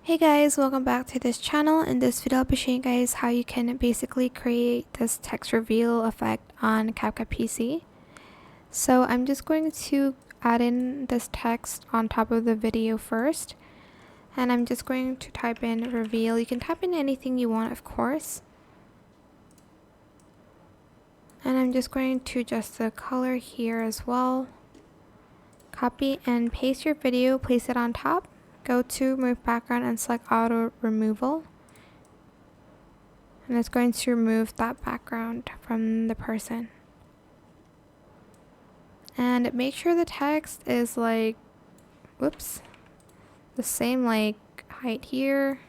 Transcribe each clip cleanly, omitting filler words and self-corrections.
Hey guys, welcome back to this channel. In this video I'll be showing you guys how you can basically create this text reveal effect on CapCut PC. So I'm just going to add in this text on top of the video first, and I'm just going to type in reveal. You can type in anything you want, of course, and I'm just going to adjust the color here as well. Copy and paste your video, place it on top. Go to remove background and select auto removal, and it's going to remove that background from the person. And make sure the text is the same height here.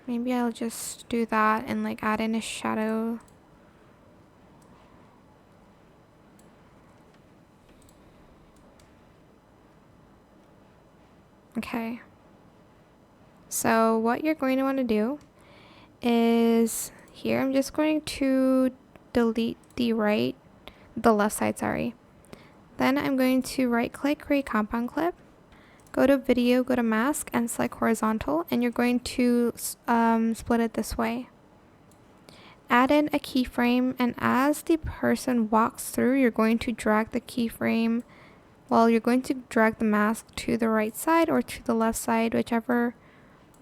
Maybe I'll just do that and add in a shadow. Okay, so what you're going to want to do is here I'm just going to delete the left side, sorry. Then I'm going to right click, create compound clip, go to video, go to mask and select horizontal, and you're going to split it this way. Add in a keyframe, and as the person walks through, you're going to drag the keyframe. Well, you're going to drag the mask to the right side or to the left side, whichever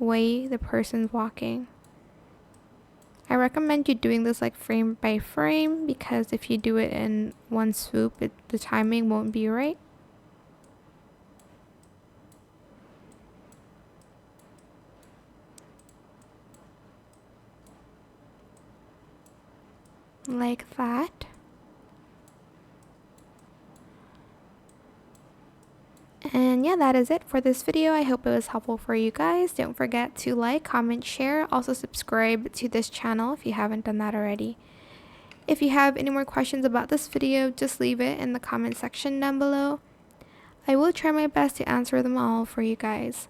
way the person's walking. I recommend you doing this frame by frame, because if you do it in one swoop, the timing won't be right. Like that. And yeah, that is it for this video. I hope it was helpful for you guys. Don't forget to like, comment, share. Also subscribe to this channel if you haven't done that already. If you have any more questions about this video, just leave it in the comment section down below. I will try my best to answer them all for you guys.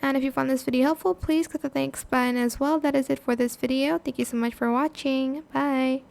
And if you found this video helpful, please click the thanks button as well. That is it for this video. Thank you so much for watching. Bye.